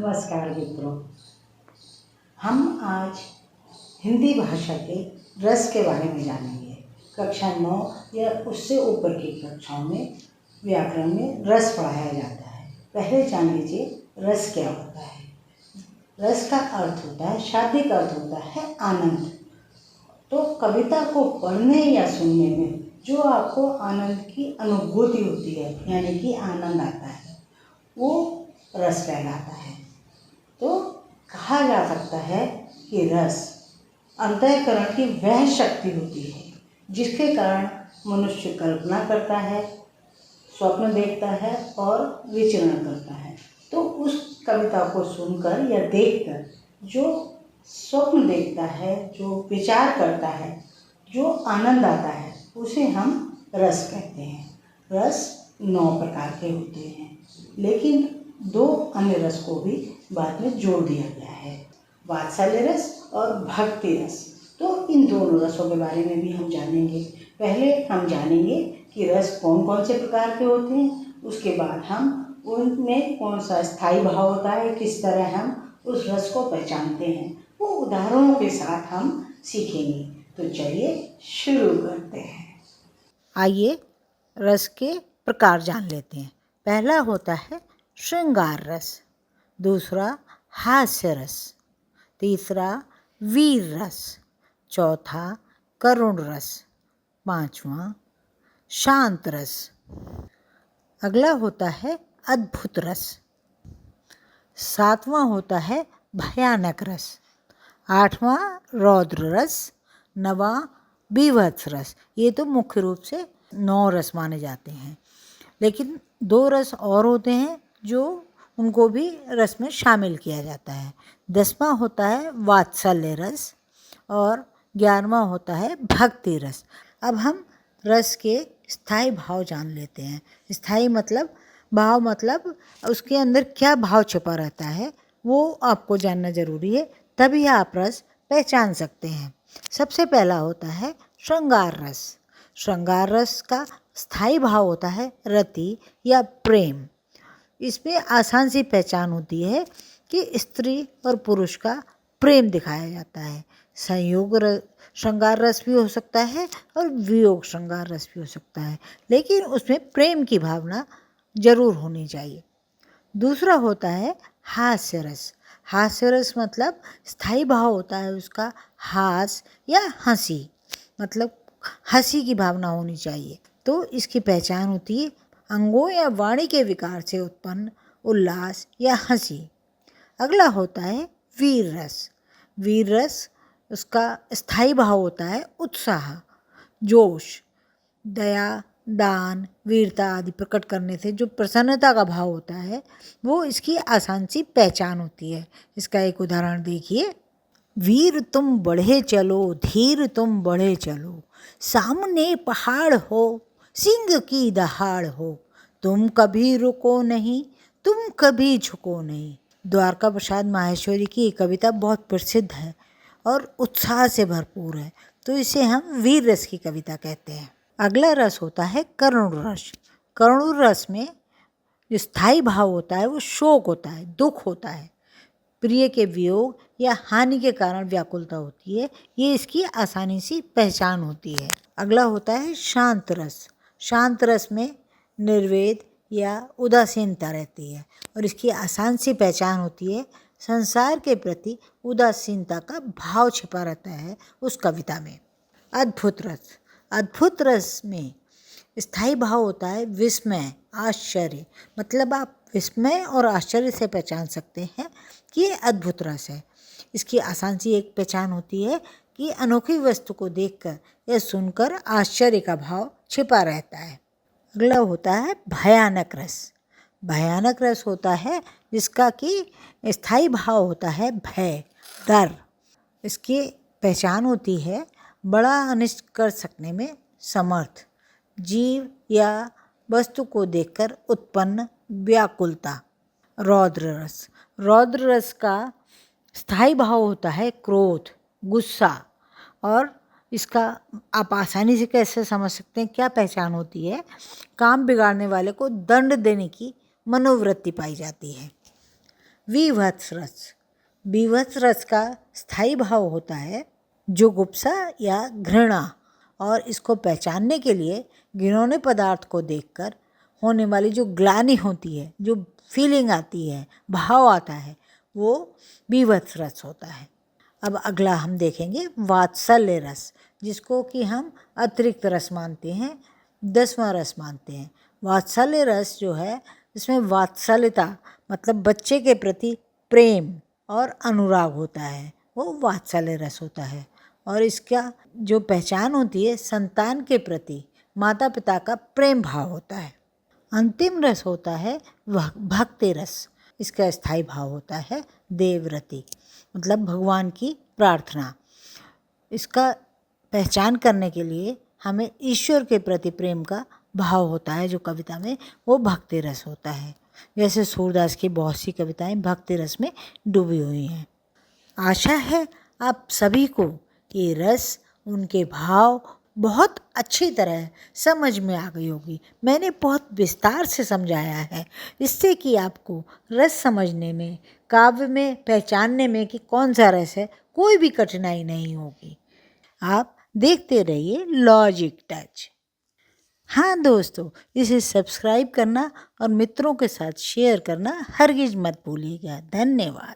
नमस्कार मित्रों, हम आज हिंदी भाषा के रस के बारे में जानेंगे। कक्षा 9 या उससे ऊपर की कक्षाओं में व्याकरण में रस पढ़ाया जाता है। पहले जान लीजिए रस क्या होता है। रस का अर्थ होता है, शाब्दिक अर्थ होता है आनंद। तो कविता को पढ़ने या सुनने में जो आपको आनंद की अनुभूति होती है, यानी कि आनंद आता है, वो रस कहलाता है। तो कहा जा सकता है कि रस अंतःकरण की वह शक्ति होती है जिसके कारण मनुष्य कल्पना करता है, स्वप्न देखता है और विचरण करता है। तो उस कविता को सुनकर या देखकर जो स्वप्न देखता है, जो विचार करता है, जो आनंद आता है, उसे हम रस कहते हैं। रस 9 प्रकार के होते हैं, लेकिन 2 अन्य रस को भी बाद में जोड़ दिया गया है, वात्सल्य रस और भक्ति रस। तो इन दोनों रसों के बारे में भी हम जानेंगे। पहले हम जानेंगे कि रस कौन कौन से प्रकार के होते हैं, उसके बाद हम उनमें कौन सा स्थायी भाव होता है, किस तरह हम उस रस को पहचानते हैं, वो उदाहरणों के साथ हम सीखेंगे। तो चलिए शुरू करते हैं। आइए रस के प्रकार जान लेते हैं। पहला होता है श्रृंगार रस, दूसरा हास्य रस, तीसरा वीर रस, चौथा करुण रस, पांचवा शांत रस। अगला होता है अद्भुत रस, सातवां होता है भयानक रस, आठवां रौद्र रस, नवां बीभत्स रस। ये तो मुख्य रूप से 9 रस माने जाते हैं, लेकिन 2 रस और होते हैं जो उनको भी रस में शामिल किया जाता है। 10वां होता है वात्सल्य रस और 11वां होता है भक्ति रस। अब हम रस के स्थायी भाव जान लेते हैं। स्थायी मतलब भाव, मतलब उसके अंदर क्या भाव छिपा रहता है वो आपको जानना जरूरी है, तभी आप रस पहचान सकते हैं। सबसे पहला होता है श्रृंगार रस। श्रृंगार रस का स्थायी भाव होता है रति या प्रेम। इसमें आसान सी पहचान होती है कि स्त्री और पुरुष का प्रेम दिखाया जाता है। संयोग श्रृंगार रस भी हो सकता है और वियोग श्रृंगार रस भी हो सकता है, लेकिन उसमें प्रेम की भावना जरूर होनी चाहिए। दूसरा होता है हास्य रस। हास्य रस मतलब स्थायी भाव होता है उसका हास या हंसी, मतलब हंसी की भावना होनी चाहिए। तो इसकी पहचान होती है अंगों या वाणी के विकार से उत्पन्न उल्लास या हंसी। अगला होता है वीर रस। वीर रस उसका स्थायी भाव होता है उत्साह, जोश, दया, दान, वीरता आदि प्रकट करने से जो प्रसन्नता का भाव होता है, वो इसकी आसान सी पहचान होती है। इसका एक उदाहरण देखिए। वीर तुम बढ़े चलो, धीर तुम बढ़े चलो, सामने पहाड़ हो, सिंह की दहाड़ हो, तुम कभी रुको नहीं, तुम कभी झुको नहीं। द्वारका प्रसाद माहेश्वरी की ये कविता बहुत प्रसिद्ध है और उत्साह से भरपूर है, तो इसे हम वीर रस की कविता कहते हैं। अगला रस होता है करुण रस। करुण रस में जो स्थायी भाव होता है वो शोक होता है, दुख होता है, प्रिय के वियोग या हानि के कारण व्याकुलता होती है। ये इसकी आसानी सी पहचान होती है। अगला होता है शांत रस। शांत रस में निर्वेद या उदासीनता रहती है और इसकी आसान सी पहचान होती है संसार के प्रति उदासीनता का भाव छिपा रहता है उस कविता में। अद्भुत रस। अद्भुत रस में स्थायी भाव होता है विस्मय, आश्चर्य, मतलब आप विस्मय और आश्चर्य से पहचान सकते हैं कि ये अद्भुत रस है। इसकी आसान सी एक पहचान होती है कि अनोखी वस्तु को देखकर या सुनकर आश्चर्य का भाव छिपा रहता है। अगला होता है भयानक रस। भयानक रस होता है जिसका कि स्थायी भाव होता है भय, डर। इसकी पहचान होती है बड़ा अनिष्ट कर सकने में समर्थ, जीव या वस्तु को देखकर उत्पन्न व्याकुलता। रौद्र रस। रौद्र रस का स्थायी भाव होता है क्रोध, गुस्सा, और इसका आप आसानी से कैसे समझ सकते हैं, क्या पहचान होती है? काम बिगाड़ने वाले को दंड देने की मनोवृत्ति पाई जाती है। विभत्स रस। विभत्स रस का स्थायी भाव होता है जुगुप्सा या घृणा, और इसको पहचानने के लिए घिनौने पदार्थ को देखकर होने वाली जो ग्लानि होती है, जो फीलिंग आती है, भाव आता है, वो विभत्स रस होता है। अब अगला हम देखेंगे वात्सल्य रस, जिसको कि हम अतिरिक्त रस मानते हैं, 10वां रस मानते हैं। वात्सल्य रस जो है, इसमें वात्सल्यता मतलब बच्चे के प्रति प्रेम और अनुराग होता है, वो वात्सल्य रस होता है। और इसका जो पहचान होती है, संतान के प्रति माता पिता का प्रेम भाव होता है। अंतिम रस होता है भक्ति रस। इसका स्थायी भाव होता है देवव्रति, मतलब भगवान की प्रार्थना। इसका पहचान करने के लिए हमें ईश्वर के प्रति प्रेम का भाव होता है, जो कविता में वो भक्ति रस होता है। जैसे सूरदास की बहुत सी कविताएं भक्ति रस में डूबी हुई हैं। आशा है आप सभी को ये रस, उनके भाव बहुत अच्छी तरह समझ में आ गई होगी। मैंने बहुत विस्तार से समझाया है, इससे कि आपको रस समझने में, काव्य में पहचानने में कि कौन सा रस है, कोई भी कठिनाई नहीं होगी। आप देखते रहिए लॉजिक टच। हाँ दोस्तों, इसे सब्सक्राइब करना और मित्रों के साथ शेयर करना हरगिज मत भूलिएगा। धन्यवाद।